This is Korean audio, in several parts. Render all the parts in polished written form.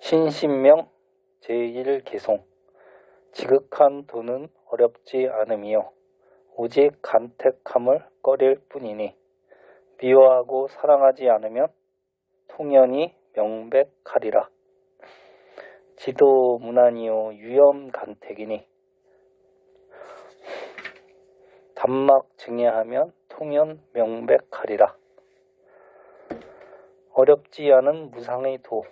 신신명 제1개송 지극한 도는 어렵지 않음이요 오직 간택함을 꺼릴 뿐이니 미워하고 사랑하지 않으면 통연히 명백하리라. 지도무난이요 유염간택이니 단막 증예하면 통연 명백하리라. 어렵지 않은 무상의 도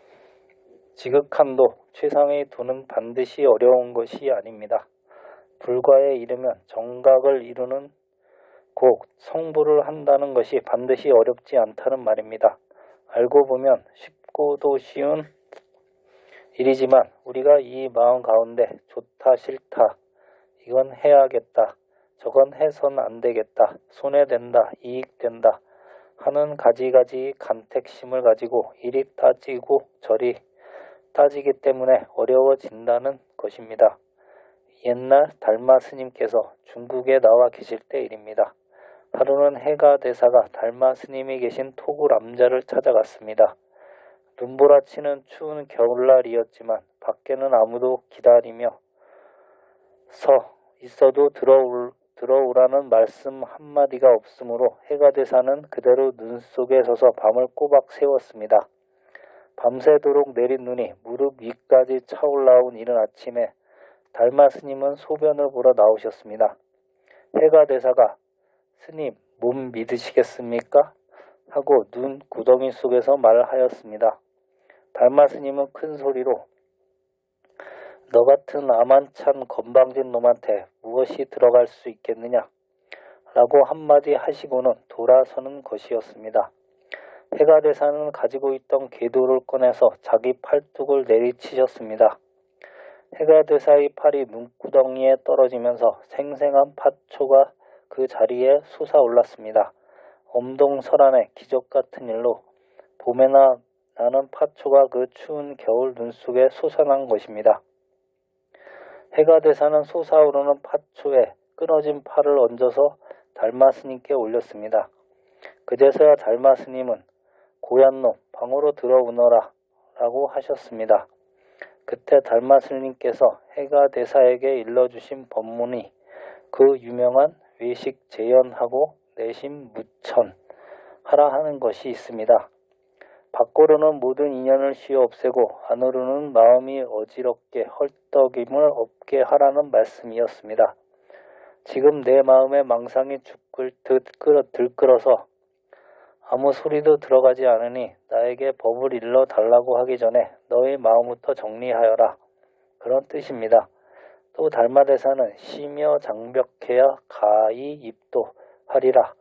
지극한 도, 최상의 도는 반드시 어려운 것이 아닙니다. 불과에 이르면 정각을 이루는 곧 성불을 한다는 것이 반드시 어렵지 않다는 말입니다. 알고 보면 쉽고도 쉬운 일이지만 우리가 이 마음 가운데 좋다 싫다, 이건 해야겠다, 저건 해선 안 되겠다, 손해된다, 이익된다 하는 가지가지 간택심을 가지고 이리 따지고 저리 따지기 때문에 어려워진다는 것입니다. 옛날 달마 스님께서 중국에 나와 계실 때 일입니다. 하루는 해가 대사가 달마 스님이 계신 토구 남자를 찾아갔습니다. 눈보라치는 추운 겨울날이었지만 밖에는 아무도 기다리며 서 있어도 들어오라는 말씀 한마디가 없으므로 해가 대사는 그대로 눈 속에 서서 밤을 꼬박 새웠습니다. 밤새도록 내린 눈이 무릎 위까지 차올라온 이른 아침에 달마 스님은 소변을 보러 나오셨습니다. 해가 대사가 스님 몸 믿으시겠습니까? 하고 눈 구덩이 속에서 말하였습니다. 달마 스님은 큰 소리로 너 같은 아만찬 건방진 놈한테 무엇이 들어갈 수 있겠느냐? 라고 한마디 하시고는 돌아서는 것이었습니다. 해가 대사는 가지고 있던 궤도를 꺼내서 자기 팔뚝을 내리치셨습니다. 해가 대사의 팔이 눈구덩이에 떨어지면서 생생한 팥초가 그 자리에 솟아올랐습니다. 엄동설안의 기적 같은 일로 봄에나 나는 팥초가 그 추운 겨울 눈 속에 솟아난 것입니다. 해가 대사는 솟아오르는 팥초에 끊어진 팔을 얹어서 달마 스님께 올렸습니다. 그제서야 달마 스님은 고얀 놈 방으로 들어오너라 라고 하셨습니다. 그때 달마 스님께서 해가 대사에게 일러주신 법문이 그 유명한 외식 재연하고 내심 무천 하라 하는 것이 있습니다. 밖으로는 모든 인연을 쉬어 없애고 안으로는 마음이 어지럽게 헐떡임을 없게 하라는 말씀이었습니다. 지금 내 마음에 망상이 들끓어서 아무 소리도 들어가지 않으니 나에게 법을 일러 달라고 하기 전에 너의 마음부터 정리하여라. 그런 뜻입니다. 또 달마대사는 시며 장벽해야 가히 입도 하리라.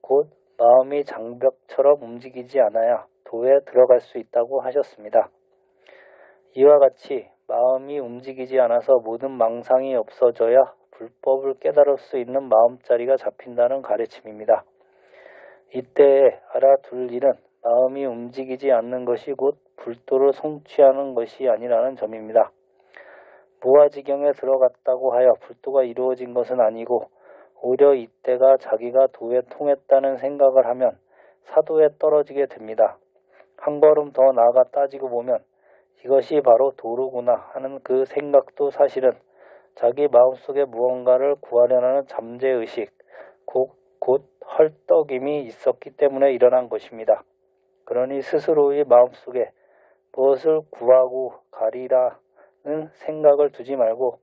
곧 마음이 장벽처럼 움직이지 않아야 도에 들어갈 수 있다고 하셨습니다. 이와 같이 마음이 움직이지 않아서 모든 망상이 없어져야 불법을 깨달을 수 있는 마음자리가 잡힌다는 가르침입니다. 이때에 알아둘 일은 마음이 움직이지 않는 것이 곧 불도를 성취하는 것이 아니라는 점입니다. 무아지경에 들어갔다고 하여 불도가 이루어진 것은 아니고 오히려 이때가 자기가 도에 통했다는 생각을 하면 사도에 떨어지게 됩니다. 한 걸음 더 나아가 따지고 보면 이것이 바로 도루구나 하는 그 생각도 사실은 자기 마음속에 무언가를 구하려는 잠재의식, 곧 헐떡임이 있었기 때문에 일어난 것입니다. 그러니 스스로의 마음속에 무엇을 구하고 가리라는 생각을 두지 말고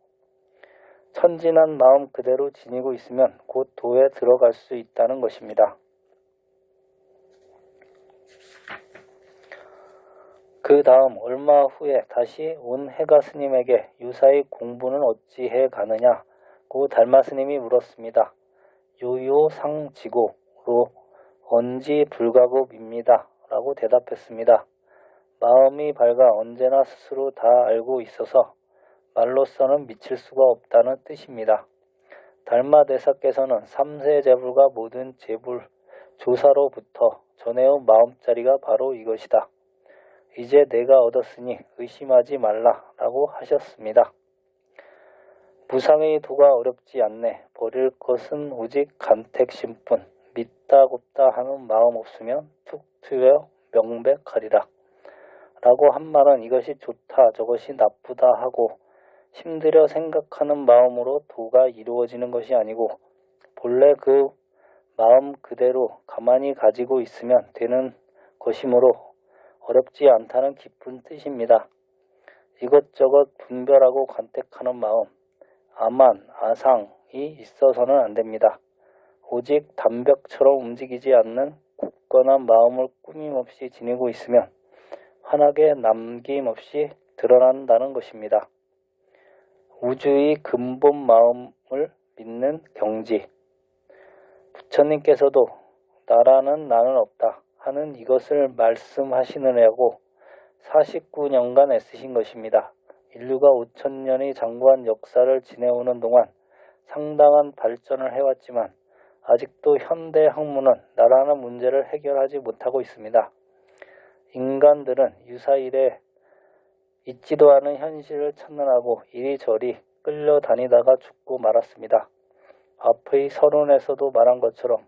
천진한 마음 그대로 지니고 있으면 곧 도에 들어갈 수 있다는 것입니다. 그 다음 얼마 후에 다시 온 해가 스님에게 유사의 공부는 어찌해 가느냐고 달마 스님이 물었습니다. 요요상지고로 언지 불가고입니다. 라고 대답했습니다. 마음이 밝아 언제나 스스로 다 알고 있어서 말로서는 미칠 수가 없다는 뜻입니다. 달마 대사께서는 3세 제불과 모든 제불 조사로부터 전해온 마음자리가 바로 이것이다. 이제 내가 얻었으니 의심하지 말라 라고 하셨습니다. 무상의 도가 어렵지 않네. 버릴 것은 오직 간택심뿐. 믿다 곱다 하는 마음 없으면 툭 트여 명백하리라. 라고 한 말은 이것이 좋다 저것이 나쁘다 하고 힘들여 생각하는 마음으로 도가 이루어지는 것이 아니고 본래 그 마음 그대로 가만히 가지고 있으면 되는 것이므로 어렵지 않다는 깊은 뜻입니다. 이것저것 분별하고 관택하는 마음, 아만, 아상이 있어서는 안 됩니다. 오직 담벽처럼 움직이지 않는 굳건한 마음을 꾸밈없이 지니고 있으면 환하게 남김없이 드러난다는 것입니다. 우주의 근본 마음을 믿는 경지. 부처님께서도 나라는 나는 없다 하는 이것을 말씀하시느냐고 49년간 애쓰신 것입니다. 인류가 5천년의 장구한 역사를 지내오는 동안 상당한 발전을 해왔지만 아직도 현대 학문은 나라는 문제를 해결하지 못하고 있습니다. 인간들은 유사일에 있지도 않은 현실을 찾느라고 이리저리 끌려다니다가 죽고 말았습니다. 앞의 서론에서도 말한 것처럼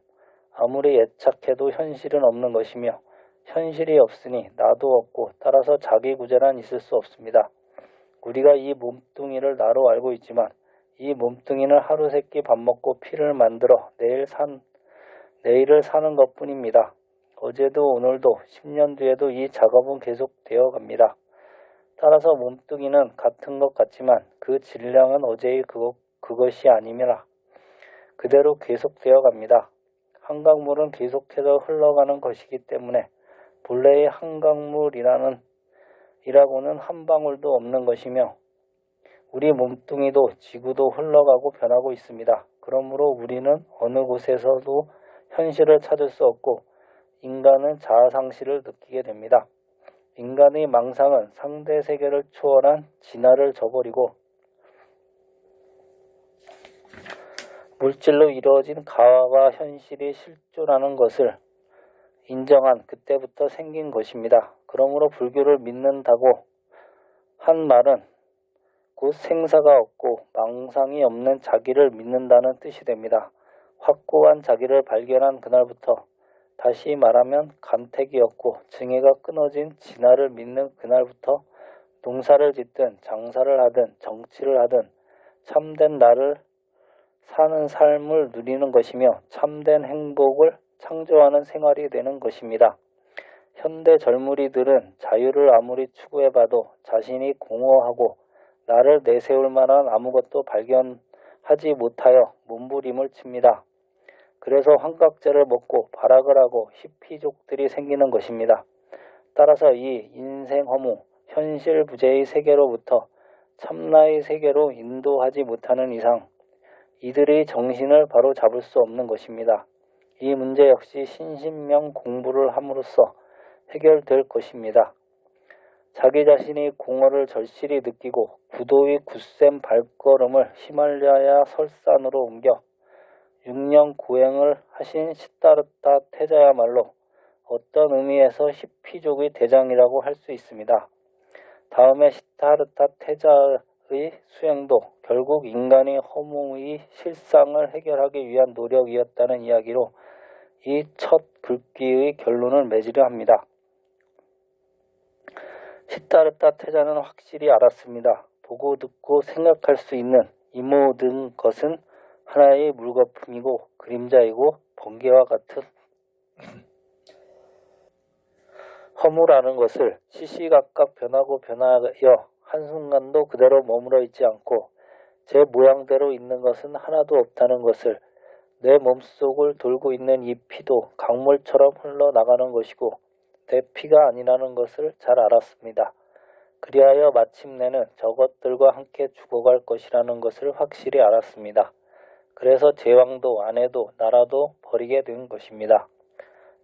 아무리 애착해도 현실은 없는 것이며 현실이 없으니 나도 없고 따라서 자기구제란 있을 수 없습니다. 우리가 이 몸뚱이를 나로 알고 있지만 이 몸뚱이는 하루 세끼 밥 먹고 피를 만들어 내일을 사는 것뿐입니다. 어제도 오늘도 10년 뒤에도 이 작업은 계속되어 갑니다. 따라서 몸뚱이는 같은 것 같지만 그 질량은 어제의 그것이 아니라 그대로 계속되어 갑니다. 한강물은 계속해서 흘러가는 것이기 때문에 본래의 한강물이라고는 한 방울도 없는 것이며 우리 몸뚱이도 지구도 흘러가고 변하고 있습니다. 그러므로 우리는 어느 곳에서도 현실을 찾을 수 없고 인간은 자아상실을 느끼게 됩니다. 인간의 망상은 상대 세계를 초월한 진화를 저버리고 물질로 이루어진 가화와 현실이 실존하는 것을 인정한 그때부터 생긴 것입니다. 그러므로 불교를 믿는다고 한 말은 곧 생사가 없고 망상이 없는 자기를 믿는다는 뜻이 됩니다. 확고한 자기를 발견한 그날부터 다시 말하면 간택이 없고 증해가 끊어진 진화를 믿는 그날부터 농사를 짓든 장사를 하든 정치를 하든 참된 나를 사는 삶을 누리는 것이며 참된 행복을 창조하는 생활이 되는 것입니다. 현대 젊은이들은 자유를 아무리 추구해봐도 자신이 공허하고 나를 내세울 만한 아무것도 발견하지 못하여 몸부림을 칩니다. 그래서 환각제를 먹고 발악을 하고 히피족들이 생기는 것입니다. 따라서 이 인생 허무, 현실 부재의 세계로부터 참나의 세계로 인도하지 못하는 이상 이들의 정신을 바로 잡을 수 없는 것입니다. 이 문제 역시 신신명 공부를 함으로써 해결될 것입니다. 자기 자신이 공허를 절실히 느끼고 구도의 굳센 발걸음을 히말라야 설산으로 옮겨 6년 고행을 하신 시타르타 태자야말로 어떤 의미에서 히피족의 대장이라고 할 수 있습니다. 다음에 시타르타 태자의 수행도 결국 인간의 허무의 실상을 해결하기 위한 노력이었다는 이야기로 이 첫 글귀의 결론을 맺으려 합니다. 시타르타 태자는 확실히 알았습니다. 보고 듣고 생각할 수 있는 이 모든 것은 하나의 물거품이고 그림자이고 번개와 같은 허무라는 것을 시시각각 변하고 변하여 한순간도 그대로 머물러 있지 않고 제 모양대로 있는 것은 하나도 없다는 것을 내 몸속을 돌고 있는 이 피도 강물처럼 흘러나가는 것이고 내 피가 아니라는 것을 잘 알았습니다. 그리하여 마침내는 저것들과 함께 죽어갈 것이라는 것을 확실히 알았습니다. 그래서 제왕도 아내도 나라도 버리게 된 것입니다.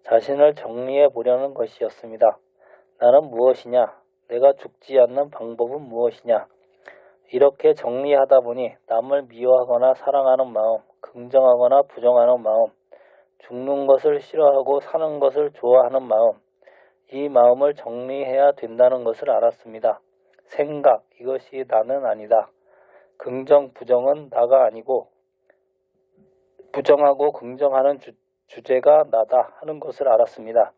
자신을 정리해 보려는 것이었습니다. 나는 무엇이냐? 내가 죽지 않는 방법은 무엇이냐? 이렇게 정리하다 보니 남을 미워하거나 사랑하는 마음, 긍정하거나 부정하는 마음, 죽는 것을 싫어하고 사는 것을 좋아하는 마음, 이 마음을 정리해야 된다는 것을 알았습니다. 생각, 이것이 나는 아니다. 긍정, 부정은 나가 아니고 부정하고 긍정하는 주제가 나다 하는 것을 알았습니다.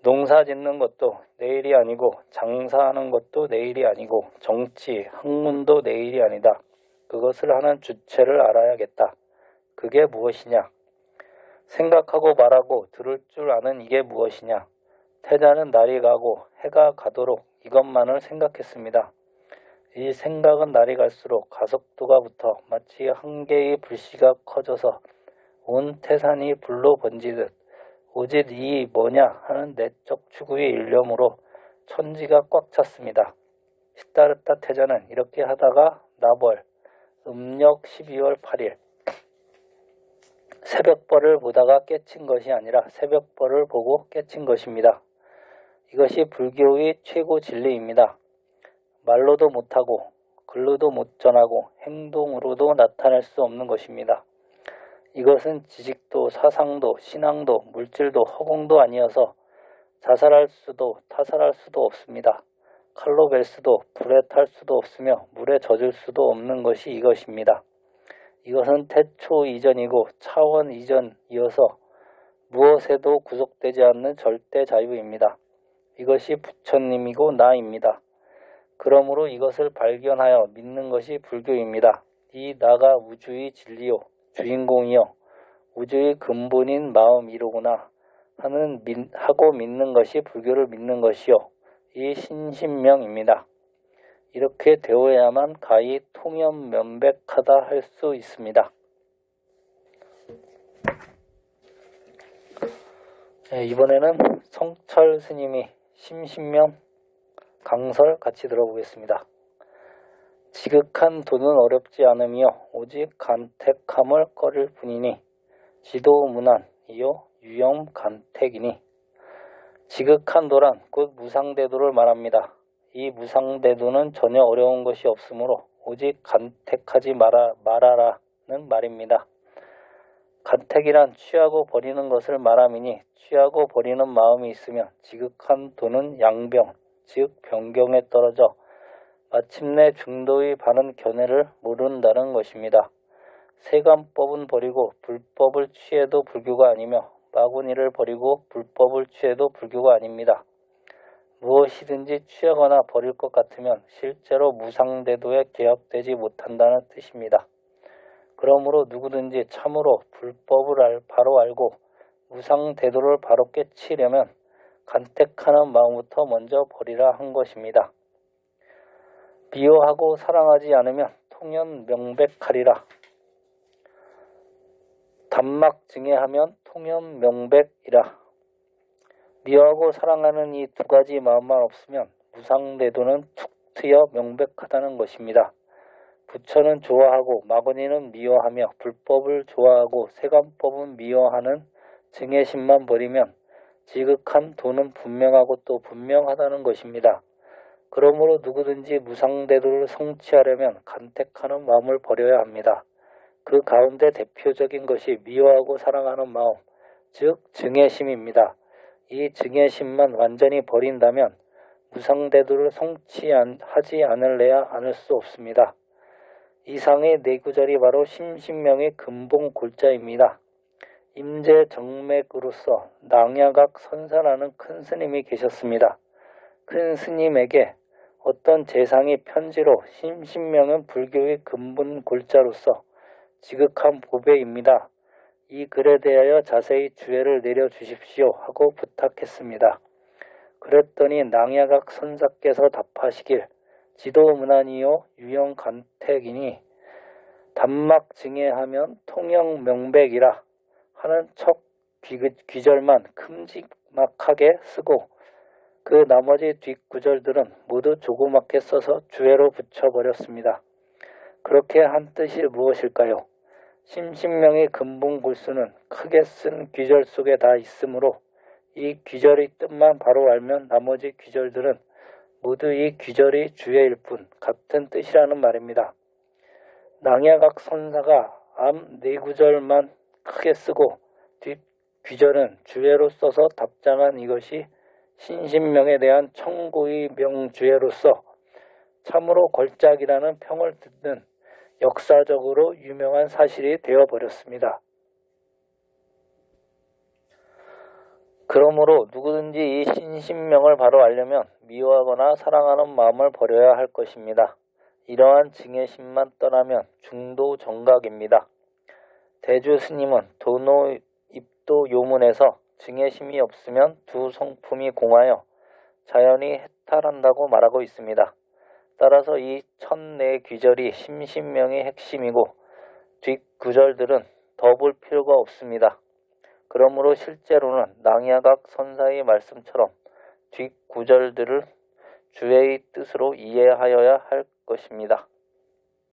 농사 짓는 것도 내일이 아니고 장사하는 것도 내일이 아니고 정치, 학문도 내일이 아니다. 그것을 하는 주체를 알아야겠다. 그게 무엇이냐? 생각하고 말하고 들을 줄 아는 이게 무엇이냐? 태자는 날이 가고 해가 가도록 이것만을 생각했습니다. 이 생각은 날이 갈수록 가속도가 붙어 마치 한 개의 불씨가 커져서 온 태산이 불로 번지듯 오직 이 뭐냐 하는 내적 추구의 일념으로 천지가 꽉 찼습니다. 시타르타 태자는 이렇게 하다가 나벌 음력 12월 8일 새벽벌을 보다가 깨친 것이 아니라 새벽벌을 보고 깨친 것입니다. 이것이 불교의 최고 진리입니다. 말로도 못하고 글로도 못 전하고 행동으로도 나타낼 수 없는 것입니다. 이것은 지식도 사상도 신앙도 물질도 허공도 아니어서 자살할 수도 타살할 수도 없습니다. 칼로 벨 수도 불에 탈 수도 없으며 물에 젖을 수도 없는 것이 이것입니다. 이것은 태초 이전이고 차원 이전이어서 무엇에도 구속되지 않는 절대 자유입니다. 이것이 부처님이고 나입니다. 그러므로 이것을 발견하여 믿는 것이 불교입니다. 이 나가 우주의 진리요 주인공이요 우주의 근본인 마음이로구나 하고 믿는 것이 불교를 믿는 것이요 이 신신명입니다. 이렇게 되어야만 가히 통념명백하다 할 수 있습니다. 이번에는 성철 스님이 심신명 강설 같이 들어보겠습니다. 지극한 도는 어렵지 않으며 오직 간택함을 꺼릴 뿐이니 지도무난이요 유영 간택이니 지극한 도란 곧 무상대도를 말합니다. 이 무상대도는 전혀 어려운 것이 없으므로 오직 간택하지 말아라는 말입니다. 간택이란 취하고 버리는 것을 말함이니 취하고 버리는 마음이 있으면 지극한 도는 양병 즉 변경에 떨어져 마침내 중도의 바른 견해를 모른다는 것입니다. 세간법은 버리고 불법을 취해도 불교가 아니며 마구니를 버리고 불법을 취해도 불교가 아닙니다. 무엇이든지 취하거나 버릴 것 같으면 실제로 무상대도에 개합되지 못한다는 뜻입니다. 그러므로 누구든지 참으로 불법을 바로 알고 무상대도를 바로 깨치려면 간택하는 마음부터 먼저 버리라 한 것입니다. 미워하고 사랑하지 않으면 통연명백하리라. 단막증해하면 통연명백이라. 미워하고 사랑하는 이 두 가지 마음만 없으면 무상대도는 툭 트여 명백하다는 것입니다. 부처는 좋아하고 마구니는 미워하며 불법을 좋아하고 세간법은 미워하는 증해심만 버리면 지극한 도는 분명하고 또 분명하다는 것입니다. 그러므로 누구든지 무상대도를 성취하려면 간택하는 마음을 버려야 합니다. 그 가운데 대표적인 것이 미워하고 사랑하는 마음, 즉 증해심입니다. 이 증해심만 완전히 버린다면 무상대도를 성취하지 않을래야 않을 수 없습니다. 이상의 네 구절이 바로 심신명의 근본 골자입니다. 임제정맥으로서 낭야각 선사라는 큰 스님이 계셨습니다. 큰 스님에게 어떤 재상이 편지로 심신명은 불교의 근본 골자로서 지극한 보배입니다. 이 글에 대하여 자세히 주의를 내려주십시오 하고 부탁했습니다. 그랬더니 낭야각 선사께서 답하시길 지도무난이요 유영간택이니 단막증해하면 통영명백이라 하는 첫 귀절만 큼직막하게 쓰고 그 나머지 뒷구절들은 모두 조그맣게 써서 주회로 붙여버렸습니다. 그렇게 한 뜻이 무엇일까요? 심신명의 근본 골수는 크게 쓴 귀절 속에 다 있으므로 이 귀절의 뜻만 바로 알면 나머지 귀절들은 모두 이 귀절의 주회일 뿐 같은 뜻이라는 말입니다. 낭야각 선사가 앞 네 구절만 크게 쓰고 뒷 귀절은 주회로 써서 답장한 이것이 신신명에 대한 청구의 명주회로서 참으로 걸작이라는 평을 듣는 역사적으로 유명한 사실이 되어버렸습니다. 그러므로 누구든지 이 신신명을 바로 알려면 미워하거나 사랑하는 마음을 버려야 할 것입니다. 이러한 증예심만 떠나면 중도 정각입니다. 대주 스님은 도노 입도 요문에서 증예심이 없으면 두 성품이 공하여 자연이 해탈한다고 말하고 있습니다. 따라서 이 첫네 귀절이 심신명의 핵심이고 뒷구절들은 더 볼 필요가 없습니다. 그러므로 실제로는 낭야각 선사의 말씀처럼 뒷구절들을 주의 뜻으로 이해하여야 할 것입니다.